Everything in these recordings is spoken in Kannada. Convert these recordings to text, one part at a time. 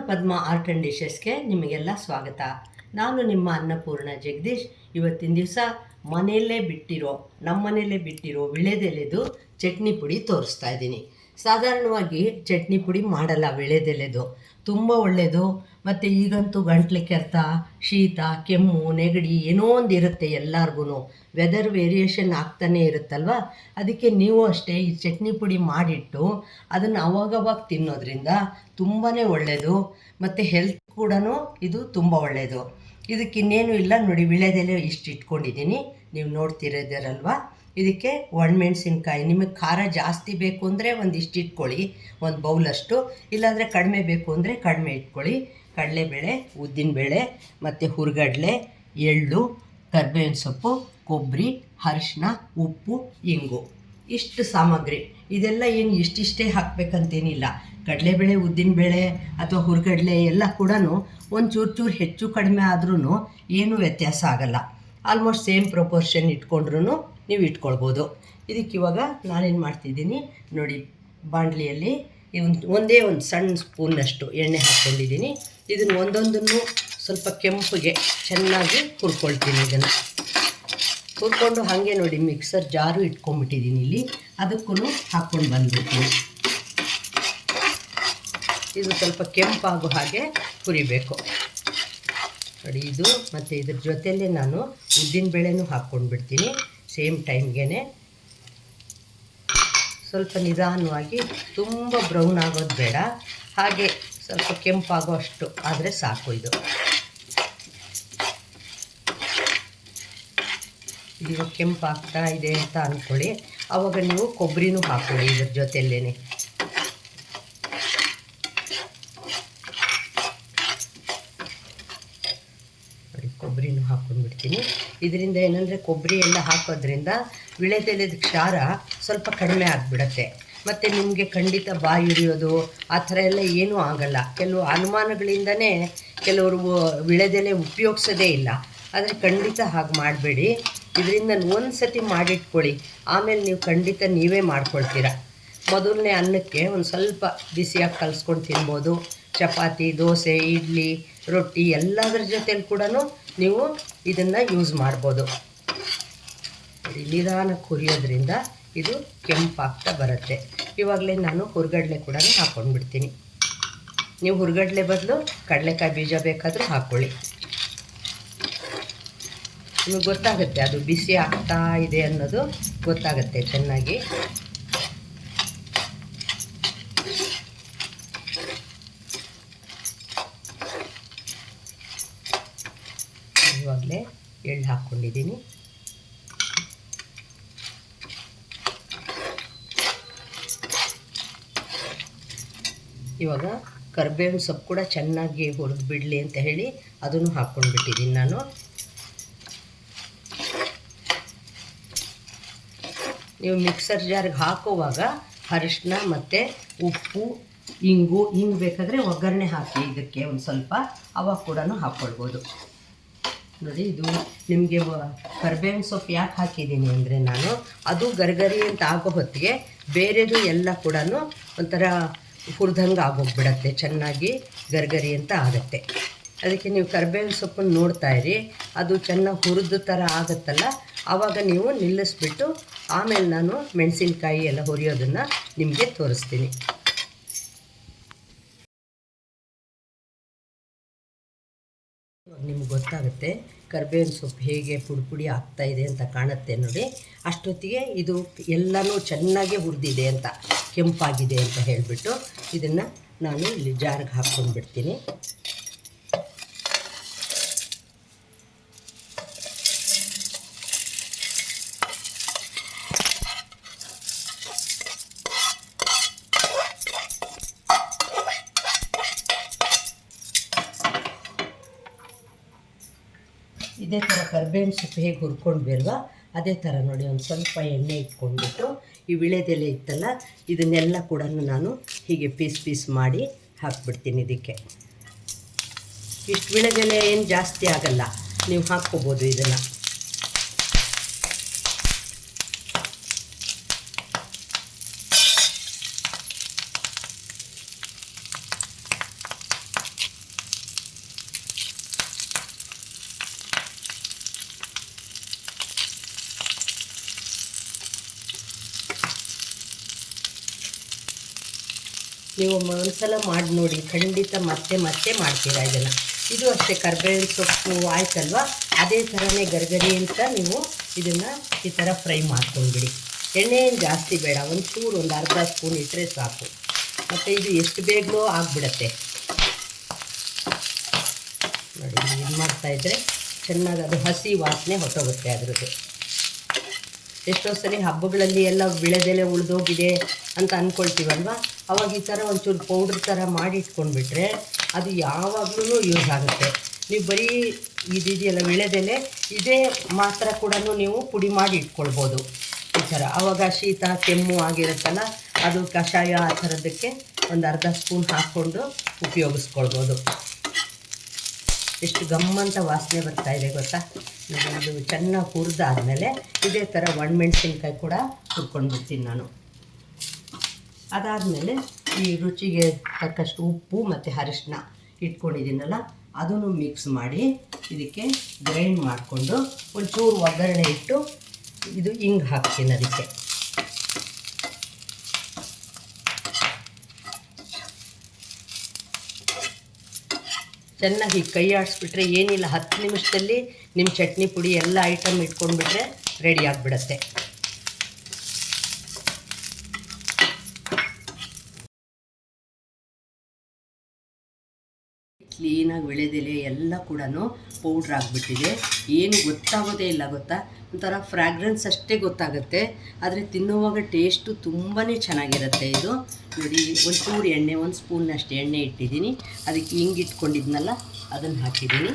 ಪದ್ಮ ಆರ್ಟ್ ಆ್ಯಂಡ್ ಡಿಶಸ್ಗೆ ನಿಮಗೆಲ್ಲ ಸ್ವಾಗತ. ನಾನು ನಿಮ್ಮ ಅನ್ನಪೂರ್ಣ ಜಗದೀಶ್. ಇವತ್ತಿನ ದಿವಸ ನಮ್ಮ ಮನೆಯಲ್ಲೇ ಬಿಟ್ಟಿರೋ ವಿಳೆದೆಲೆದು ಚಟ್ನಿ ಪುಡಿ ತೋರಿಸ್ತಾ ಇದ್ದೀನಿ. ಸಾಧಾರಣವಾಗಿ ಚಟ್ನಿ ಪುಡಿ ಮಾಡಲ್ಲ ವಿಳೆದೆಲೆದು, ತುಂಬ ಒಳ್ಳೆಯದು. ಮತ್ತು ಈಗಂತೂ ಗಂಟ್ಲು ಕೆರೆತ, ಶೀತ, ಕೆಮ್ಮು, ನೆಗಡಿ ಏನೋ ಒಂದು ಇರುತ್ತೆ ಎಲ್ಲರಿಗೂ. ವೆದರ್ ವೇರಿಯೇಷನ್ ಆಗ್ತಾನೇ ಇರುತ್ತಲ್ವ. ಅದಕ್ಕೆ ನೀವು ಅಷ್ಟೇ ಈ ಚಟ್ನಿ ಪುಡಿ ಮಾಡಿಟ್ಟು ಅದನ್ನು ಅವಾಗವಾಗ ತಿನ್ನೋದ್ರಿಂದ ತುಂಬಾ ಒಳ್ಳೆಯದು. ಮತ್ತು ಹೆಲ್ತ್ ಕೂಡ ಇದು ತುಂಬ ಒಳ್ಳೆಯದು. ಇದಕ್ಕೆ ಇನ್ನೇನು ಇಲ್ಲ ನೋಡಿ, ವಿಳೆದೆಲೆ ಇಷ್ಟು ಇಟ್ಕೊಂಡಿದ್ದೀನಿ, ನೀವು ನೋಡ್ತಿರೋದಿರಲ್ವ. ಇದಕ್ಕೆ ಒಣಮೆಣಸಿನ್ಕಾಯಿ, ನಿಮಗೆ ಖಾರ ಜಾಸ್ತಿ ಬೇಕು ಅಂದರೆ ಒಂದಿಷ್ಟು ಇಟ್ಕೊಳ್ಳಿ, ಒಂದು ಬೌಲಷ್ಟು. ಇಲ್ಲಾಂದರೆ ಕಡಿಮೆ ಬೇಕು ಅಂದರೆ ಕಡಿಮೆ ಇಟ್ಕೊಳ್ಳಿ. ಕಡಲೆಬೇಳೆ, ಉದ್ದಿನಬೇಳೆ ಮತ್ತು ಹುರ್ಗಡ್ಲೆ, ಎಳ್ಳು, ಕರ್ಬೇವಿನ ಸೊಪ್ಪು, ಕೊಬ್ಬರಿ, ಅರಿಶಿನ, ಉಪ್ಪು, ಇಂಗು, ಇಷ್ಟು ಸಾಮಗ್ರಿ. ಇದೆಲ್ಲ ಏನು ಇಷ್ಟಿಷ್ಟೇ ಹಾಕಬೇಕಂತೇನಿಲ್ಲ. ಕಡಲೆಬೇಳೆ, ಉದ್ದಿನಬೇಳೆ ಅಥವಾ ಹುರ್ಗಡ್ಲೆ ಎಲ್ಲ ಕೂಡ ಒಂದು ಚೂರು ಹೆಚ್ಚು ಕಡಿಮೆ ಆದ್ರೂ ಏನೂ ವ್ಯತ್ಯಾಸ ಆಗಲ್ಲ. ಆಲ್ಮೋಸ್ಟ್ ಸೇಮ್ ಪ್ರಪೋರ್ಷನ್ ಇಟ್ಕೊಂಡ್ರೂ ನೀವು ಇಟ್ಕೊಳ್ಬೋದು. ಇದಕ್ಕೆ ಇವಾಗ ನಾನೇನು ಮಾಡ್ತಿದ್ದೀನಿ ನೋಡಿ, ಬಾಣಲಿಯಲ್ಲಿ ಒಂದೇ ಒಂದು ಸಣ್ಣ ಸ್ಪೂನ್ನಷ್ಟು ಎಣ್ಣೆ ಹಾಕ್ಕೊಂಡಿದ್ದೀನಿ. ಇದನ್ನು ಒಂದೊಂದನ್ನು ಸ್ವಲ್ಪ ಕೆಂಪಿಗೆ ಚೆನ್ನಾಗಿ ಹುರ್ಕೊಳ್ತೀನಿ. ಇದನ್ನು ಹುರ್ಕೊಂಡು ಹಾಗೆ ನೋಡಿ ಮಿಕ್ಸರ್ ಜಾರು ಇಟ್ಕೊಂಡ್ಬಿಟ್ಟಿದ್ದೀನಿ ಇಲ್ಲಿ, ಅದಕ್ಕೂ ಹಾಕ್ಕೊಂಡು ಬಂದ್ಬಿಡ್ತೀನಿ. ಇದು ಸ್ವಲ್ಪ ಕೆಂಪಾಗೋ ಹಾಗೆ ಹುರಿಬೇಕು ನೋಡಿ ಇದು. ಮತ್ತು ಇದ್ರ ಜೊತೆಯಲ್ಲೇ ನಾನು ಉದ್ದಿನಬೇಳೆನೂ ಹಾಕ್ಕೊಂಡು ಬಿಡ್ತೀನಿ ಸೇಮ್ ಟೈಮ್ಗೆ. ಸ್ವಲ್ಪ ನಿಧಾನವಾಗಿ, ತುಂಬ ಬ್ರೌನ್ ಆಗೋದು ಬೇಡ, ಹಾಗೆ ಸ್ವಲ್ಪ ಕೆಂಪಾಗೋ ಅಷ್ಟು ಆದರೆ ಸಾಕು. ಇದು ಇವಾಗ ಕೆಂಪಾಗ್ತಾ ಇದೆ ಅಂತ ಅಂದ್ಕೊಳ್ಳಿ, ಆವಾಗ ನೀವು ಕೊಬ್ಬರಿನೂ ಹಾಕ್ಕೊಳ್ಳಿ ಇದ್ರ ಜೊತೆಯಲ್ಲೇ. ನೋಡಿ ಕೊಬ್ಬರಿನೂ ಹಾಕ್ಕೊಂಡ್ಬಿಡ್ತೀನಿ. ಇದರಿಂದ ಏನಂದರೆ ಕೊಬ್ಬರಿ ಎಲ್ಲ ಹಾಕೋದ್ರಿಂದ ವಿಳೆದೆಲೆದ ಕ್ಷಾರ ಸ್ವಲ್ಪ ಕಡಿಮೆ ಆಗಿಬಿಡತ್ತೆ. ಮತ್ತು ನಿಮಗೆ ಖಂಡಿತ ಬಾಯಿ ಉರಿಯೋದು ಆ ಥರ ಎಲ್ಲ ಏನೂ ಆಗಲ್ಲ. ಕೆಲವು ಅನುಮಾನಗಳಿಂದನೇ ಕೆಲವರು ವಿಳೆದೆಲೆ ಉಪಯೋಗಿಸೋದೇ ಇಲ್ಲ. ಆದರೆ ಖಂಡಿತ ಹಾಗೆ ಮಾಡಬೇಡಿ. ಇದರಿಂದ ಒಂದು ಸತಿ ಮಾಡಿಟ್ಕೊಳ್ಳಿ, ಆಮೇಲೆ ನೀವು ಖಂಡಿತ ನೀವೇ ಮಾಡ್ಕೊಳ್ತೀರ. ಮೊದಲನೇ ಅನ್ನಕ್ಕೆ ಒಂದು ಸ್ವಲ್ಪ ಬಿಸಿಯಾಗಿ ಕಲಿಸ್ಕೊಂಡು ತಿನ್ಬೋದು. ಚಪಾತಿ, ದೋಸೆ, ಇಡ್ಲಿ, ರೊಟ್ಟಿ ಎಲ್ಲದರ ಜೊತೆಲಿ ಕೂಡ ನೀವು ಇದನ್ನು ಯೂಸ್ ಮಾಡ್ಬೋದು. ನಿಧಾನಕ್ಕೆ ಹುರಿಯೋದ್ರಿಂದ ಇದು ಕೆಂಪಾಗ್ತಾ ಬರುತ್ತೆ. ಇವಾಗಲೇ ನಾನು ಹುರ್ಗಡ್ಲೆ ಕೂಡ ಹಾಕ್ಕೊಂಡ್ಬಿಡ್ತೀನಿ. ನೀವು ಹುರ್ಗಡ್ಲೆ ಬದಲು ಕಡಲೆಕಾಯಿ ಬೀಜ ಬೇಕಾದರೂ ಹಾಕ್ಕೊಳ್ಳಿ. ನಿಮಗೆ ಗೊತ್ತಾಗುತ್ತೆ ಅದು ಬಿಸಿ ಆಗ್ತಾ ಇದೆ ಅನ್ನೋದು ಗೊತ್ತಾಗುತ್ತೆ ಚೆನ್ನಾಗಿ. ಇವಾಗಲೇ ಎಳ್ಳು ಹಾಕ್ಕೊಂಡಿದ್ದೀನಿ. ಇವಾಗ ಕರ್ಬೇವಿನ ಸೊಪ್ಪು ಕೂಡ ಚೆನ್ನಾಗಿ ಹುರಿದು ಬಿಡಲಿ ಅಂತ ಹೇಳಿ ಅದನ್ನು ಹಾಕ್ಕೊಂಡ್ಬಿಟ್ಟಿದ್ದೀನಿ ನಾನು. ನೀವು ಮಿಕ್ಸರ್ ಜಾರ್ಗೆ ಹಾಕುವಾಗ ಅರಿಶಿನ ಮತ್ತು ಉಪ್ಪು, ಇಂಗು ಬೇಕಾದರೆ ಒಗ್ಗರಣೆ ಹಾಕಿ ಇದಕ್ಕೆ ಒಂದು ಸ್ವಲ್ಪ, ಅವಾಗ ಕೂಡ ಹಾಕ್ಕೊಳ್ಬೋದು. ನೋಡಿ ಇದು ನಿಮಗೆ ಕರ್ಬೇವಿನ ಸೊಪ್ಪು ಯಾಕೆ ಹಾಕಿದ್ದೀನಿ ಅಂದರೆ ನಾನು ಅದು ಗರ್ಗರಿ ಅಂತ ಆಗೋ ಹೊತ್ತಿಗೆ ಬೇರೆದು ಎಲ್ಲ ಕೂಡ ಒಂಥರ ಹುರಿದಂಗೆ ಆಗೋಗ್ಬಿಡತ್ತೆ, ಚೆನ್ನಾಗಿ ಗರ್ಗರಿ ಅಂತ ಆಗುತ್ತೆ. ಅದಕ್ಕೆ ನೀವು ಕರ್ಬೇವಿನ ಸೊಪ್ಪನ್ನು ನೋಡ್ತಾಯಿರಿ, ಅದು ಚೆನ್ನಾಗಿ ಹುರಿದ ಥರ ಆಗುತ್ತಲ್ಲ, ಆವಾಗ ನೀವು ನಿಲ್ಲಿಸ್ಬಿಟ್ಟು ಆಮೇಲೆ ನಾನು ಮೆಣಸಿನ್ಕಾಯಿ ಎಲ್ಲ ಹುರಿಯೋದನ್ನು ನಿಮಗೆ ತೋರಿಸ್ತೀನಿ. ನಿಮ್ಗೆ ಗೊತ್ತಾಗುತ್ತೆ ಕರ್ಬೇವಿನ ಸೊಪ್ಪು ಹೇಗೆ ಪುಡಿ ಆಗ್ತಾಯಿದೆ ಅಂತ ಕಾಣುತ್ತೆ ನೋಡಿ. ಅಷ್ಟೊತ್ತಿಗೆ ಇದು ಎಲ್ಲನೂ ಚೆನ್ನಾಗಿ ಹುರಿದಿದೆ ಅಂತ, ಕೆಂಪಾಗಿದೆ ಅಂತ ಹೇಳಿಬಿಟ್ಟು ಇದನ್ನು ನಾನು ಇಲ್ಲಿ ಜಾರ್ಗೆ ಹಾಕ್ಕೊಂಡ್ಬಿಡ್ತೀನಿ. ಇದೇ ಥರ ಕರ್ಬೇವಿನ ಸೊಪ್ಪು ಹೇಗೆ ಹುರ್ಕೊಂಡ್ಬೇಲ್ವಾ ಅದೇ ಥರ ನೋಡಿ ಒಂದು ಸ್ವಲ್ಪ ಎಣ್ಣೆ ಇಟ್ಕೊಂಡ್ಬಿಟ್ಟು ಈ ವಿಳೆದೆಲೆ ಇತ್ತಲ್ಲ ಇದನ್ನೆಲ್ಲ ಕೂಡ ನಾನು ಹೀಗೆ ಪೀಸ್ ಮಾಡಿ ಹಾಕ್ಬಿಡ್ತೀನಿ. ಇದಕ್ಕೆ ಇಷ್ಟು ವಿಳೆದೆಲೆ ಏನು ಜಾಸ್ತಿ ಆಗಲ್ಲ, ನೀವು ಹಾಕ್ಕೋಬೋದು ಇದನ್ನು. ನೀವು ಒಂದ್ಸಲ ಮಾಡಿ ನೋಡಿ, ಖಂಡಿತ ಮತ್ತೆ ಮತ್ತೆ ಮಾಡ್ತೀರಾ ಇದನ್ನು. ಇದು ಅಷ್ಟೇ, ಕರಿಬೇವಿನ ಸೊಪ್ಪು ಆಯ್ತಲ್ವ, ಅದೇ ಥರನೇ ಗರ್ಗರಿ ಅಂತ ನೀವು ಇದನ್ನು ಈ ಥರ ಫ್ರೈ ಮಾಡ್ಕೊಂಡ್ಬಿಡಿ. ಎಣ್ಣೆ ಏನು ಜಾಸ್ತಿ ಬೇಡ, ಒಂಚೂರು ಒಂದು ಅರ್ಧ ಸ್ಪೂನ್ ಇಟ್ಟರೆ ಸಾಕು. ಮತ್ತು ಇದು ಎಷ್ಟು ಬೇಗನೂ ಆಗಿಬಿಡತ್ತೆ ನೋಡಿ. ಇದು ಮಾಡ್ತಾಯಿದ್ರೆ ಚೆನ್ನಾಗಿ ಅದು ಹಸಿ ವಾಸನೆ ಹೊಟ್ಟೋಗುತ್ತೆ ಅದರದ್ದು. ಎಷ್ಟೋ ಸರಿ ಹಬ್ಬಗಳಲ್ಲಿ ಎಲ್ಲ ವಿಳೆದೆಲೆ ಉಳಿದೋಗಿದೆ ಅಂತ ಅಂದ್ಕೊಳ್ತೀವಲ್ವ, ಅವಾಗ ಈ ಥರ ಒಂಚೂರು ಪೌಡ್ರ್ ಥರ ಮಾಡಿ ಇಟ್ಕೊಂಡ್ಬಿಟ್ರೆ ಅದು ಯಾವಾಗಲೂ ಯೂಸ್ ಆಗುತ್ತೆ. ನೀವು ಬರೀ ಇದಿದೆಯಲ್ಲ ವಿಳೆದೆಲೆ, ಇದೇ ಮಾತ್ರ ಕೂಡ ನೀವು ಪುಡಿ ಮಾಡಿ ಇಟ್ಕೊಳ್ಬೋದು ಈ ಥರ. ಆವಾಗ ಶೀತ ಕೆಮ್ಮು ಆಗಿರುತ್ತಲ್ಲ, ಅದು ಕಷಾಯ ಆ ಥರದಕ್ಕೆ ಒಂದು ಅರ್ಧ ಸ್ಪೂನ್ ಹಾಕ್ಕೊಂಡು ಉಪಯೋಗಿಸ್ಕೊಳ್ಬೋದು. ಎಷ್ಟು ಗಮ್ಮಂತ ವಾಸನೆ ಬರ್ತಾಯಿದೆ ಗೊತ್ತಾ. ಇದು ಚೆನ್ನಾಗಿ ಹುರಿದಾದ್ಮೇಲೆ ಇದೇ ಥರ ಒಣಮೆಣ್ಸಿನ್ಕಾಯಿ ಕೂಡ ಹುರ್ಕೊಂಡ್ಬಿಡ್ತೀನಿ ನಾನು. ಅದಾದಮೇಲೆ ಈ ರುಚಿಗೆ ತಕ್ಕಷ್ಟು ಉಪ್ಪು ಮತ್ತು ಅರಿಶಿನ ಇಟ್ಕೊಂಡಿದ್ದೀನಲ್ಲ, ಅದನ್ನು ಮಿಕ್ಸ್ ಮಾಡಿ ಇದಕ್ಕೆ ಗ್ರೈಂಡ್ ಮಾಡಿಕೊಂಡು ಒಂಚೂರು ಒಗ್ಗರಣೆ ಇಟ್ಟು ಇದು ಹಿಂಗೆ ಹಾಕ್ತೀನಿ ಅದಕ್ಕೆ. ಚೆನ್ನಾಗಿ ಕೈ ಆಡಿಸ್ಬಿಟ್ರೆ ಏನಿಲ್ಲ, 10 ನಿಮಿಷದಲ್ಲಿ ನಿಮ್ಮ ಚಟ್ನಿ ಪುಡಿ ಎಲ್ಲ ಐಟಮ್ ಇಟ್ಕೊಂಡ್ಬಿಟ್ರೆ ರೆಡಿ ಆಗಿಬಿಡತ್ತೆ. ಕ್ಲೀನಾಗಿ ವಿಳೆದೆಲೆ ಎಲ್ಲ ಕೂಡ ಪೌಡ್ರ್ ಆಗಿಬಿಟ್ಟಿದೆ. ಏನು ಗೊತ್ತಾಗೋದೇ ಇಲ್ಲ ಗೊತ್ತಾ. ಒಂಥರ ಫ್ರ್ಯಾಗ್ರೆನ್ಸ್ ಅಷ್ಟೇ ಗೊತ್ತಾಗುತ್ತೆ, ಆದರೆ ತಿನ್ನುವಾಗ ಟೇಸ್ಟು ತುಂಬಾ ಚೆನ್ನಾಗಿರುತ್ತೆ. ಇದು ನೋಡಿ, ಒಂಚೂರು ಎಣ್ಣೆ, 1 ಸ್ಪೂನ್ನಷ್ಟು ಎಣ್ಣೆ ಇಟ್ಟಿದ್ದೀನಿ. ಅದಕ್ಕೆ ಹಿಂಗೆ ಇಟ್ಕೊಂಡಿದ್ನಲ್ಲ ಅದನ್ನು ಹಾಕಿದ್ದೀನಿ.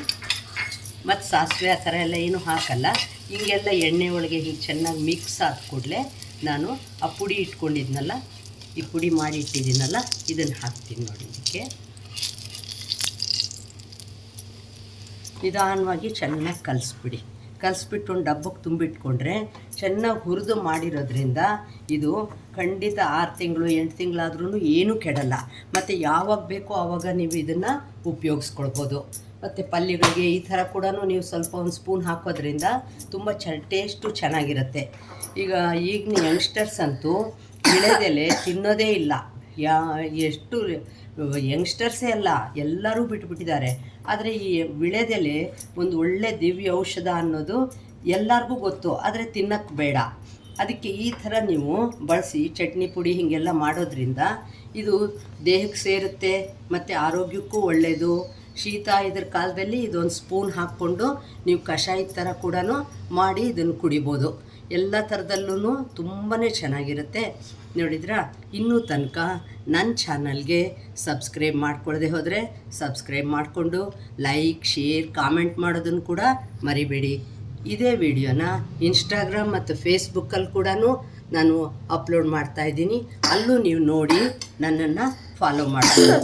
ಮತ್ತು ಸಾಸಿವೆ ಆ ಥರ ಎಲ್ಲ ಏನೂ ಹಾಕಲ್ಲ. ಹಿಂಗೆಲ್ಲ ಎಣ್ಣೆ ಒಳಗೆ ಹೀಗೆ ಚೆನ್ನಾಗಿ ಮಿಕ್ಸ್ ಆದ ಕೂಡಲೇ ನಾನು ಆ ಪುಡಿ ಇಟ್ಕೊಂಡಿದ್ನಲ್ಲ, ಈ ಪುಡಿ ಮಾಡಿ ಇಟ್ಟಿದ್ದೀನಲ್ಲ, ಇದನ್ನು ಹಾಕ್ತೀನಿ ನೋಡಿ. ಇದಕ್ಕೆ ನಿಧಾನವಾಗಿ ಚೆನ್ನಾಗಿ ಕಲಿಸ್ಬಿಟ್ಟು ಒಂದು ಡಬ್ಬಕ್ಕೆ ತುಂಬಿಟ್ಕೊಂಡ್ರೆ ಚೆನ್ನಾಗಿ ಹುರಿದು ಮಾಡಿರೋದ್ರಿಂದ ಇದು ಖಂಡಿತ 6 ತಿಂಗಳು 8 ತಿಂಗಳಾದ್ರೂ ಏನೂ ಕೆಡಲ್ಲ. ಮತ್ತು ಯಾವಾಗ ಬೇಕೋ ಆವಾಗ ನೀವು ಇದನ್ನು ಉಪಯೋಗಿಸ್ಕೊಳ್ಬೋದು. ಮತ್ತು ಪಲ್ಯಗಳಿಗೆ ಈ ಥರ ಕೂಡ ನೀವು ಸ್ವಲ್ಪ 1 ಸ್ಪೂನ್ ಹಾಕೋದ್ರಿಂದ ತುಂಬ ಟೇಸ್ಟು ಚೆನ್ನಾಗಿರುತ್ತೆ. ಈಗಿನ ಯಂಗ್ಸ್ಟರ್ಸ್ ಅಂತೂ ವಿಳೆದೆಲೆ ತಿನ್ನೋದೇ ಇಲ್ಲ. ಎಷ್ಟು ಯಂಗ್ಸ್ಟರ್ಸೇ ಅಲ್ಲ, ಎಲ್ಲರೂ ಬಿಟ್ಟುಬಿಟ್ಟಿದ್ದಾರೆ. ಆದರೆ ಈ ವಿಳೆದೆಲೆ ಒಂದು ಒಳ್ಳೆ ದಿವ್ಯ ಔಷಧ ಅನ್ನೋದು ಎಲ್ಲರಿಗೂ ಗೊತ್ತು, ಆದರೆ ತಿನ್ನೋಕ್ಕೆ ಬೇಡ. ಅದಕ್ಕೆ ಈ ಥರ ನೀವು ಬಳಸಿ ಚಟ್ನಿ ಪುಡಿ ಹೀಗೆಲ್ಲ ಮಾಡೋದ್ರಿಂದ ಇದು ದೇಹಕ್ಕೆ ಸೇರುತ್ತೆ ಮತ್ತು ಆರೋಗ್ಯಕ್ಕೂ ಒಳ್ಳೆಯದು. ಶೀತ ಇದ್ರ ಕಾಲದಲ್ಲಿ ಇದೊಂದು ಸ್ಪೂನ್ ಹಾಕ್ಕೊಂಡು ನೀವು ಕಷಾಯದ ಥರ ಕೂಡ ಮಾಡಿ ಇದನ್ನು ಕುಡಿಬೋದು. ಎಲ್ಲ ಥರದಲ್ಲೂ ತುಂಬಾ ಚೆನ್ನಾಗಿರುತ್ತೆ. ನೋಡಿದ್ರಾ, ಇನ್ನೂ ತನಕ ನನ್ನ ಚಾನಲ್ಗೆ ಸಬ್ಸ್ಕ್ರೈಬ್ ಮಾಡ್ಕೊಳ್ಳದೆ ಹೋದರೆ ಸಬ್ಸ್ಕ್ರೈಬ್ ಮಾಡಿಕೊಂಡು ಲೈಕ್, ಶೇರ್, ಕಾಮೆಂಟ್ ಮಾಡೋದನ್ನು ಕೂಡ ಮರಿಬೇಡಿ. ಇದೇ ವಿಡಿಯೋನ ಇನ್ಸ್ಟಾಗ್ರಾಮ್ ಮತ್ತು ಫೇಸ್ಬುಕ್ಕಲ್ಲಿ ಕೂಡ ನಾನು ಅಪ್ಲೋಡ್ ಮಾಡ್ತಾಯಿದ್ದೀನಿ. ಅಲ್ಲೂ ನೀವು ನೋಡಿ ನನ್ನನ್ನು ಫಾಲೋ ಮಾಡ್ಬೋದು.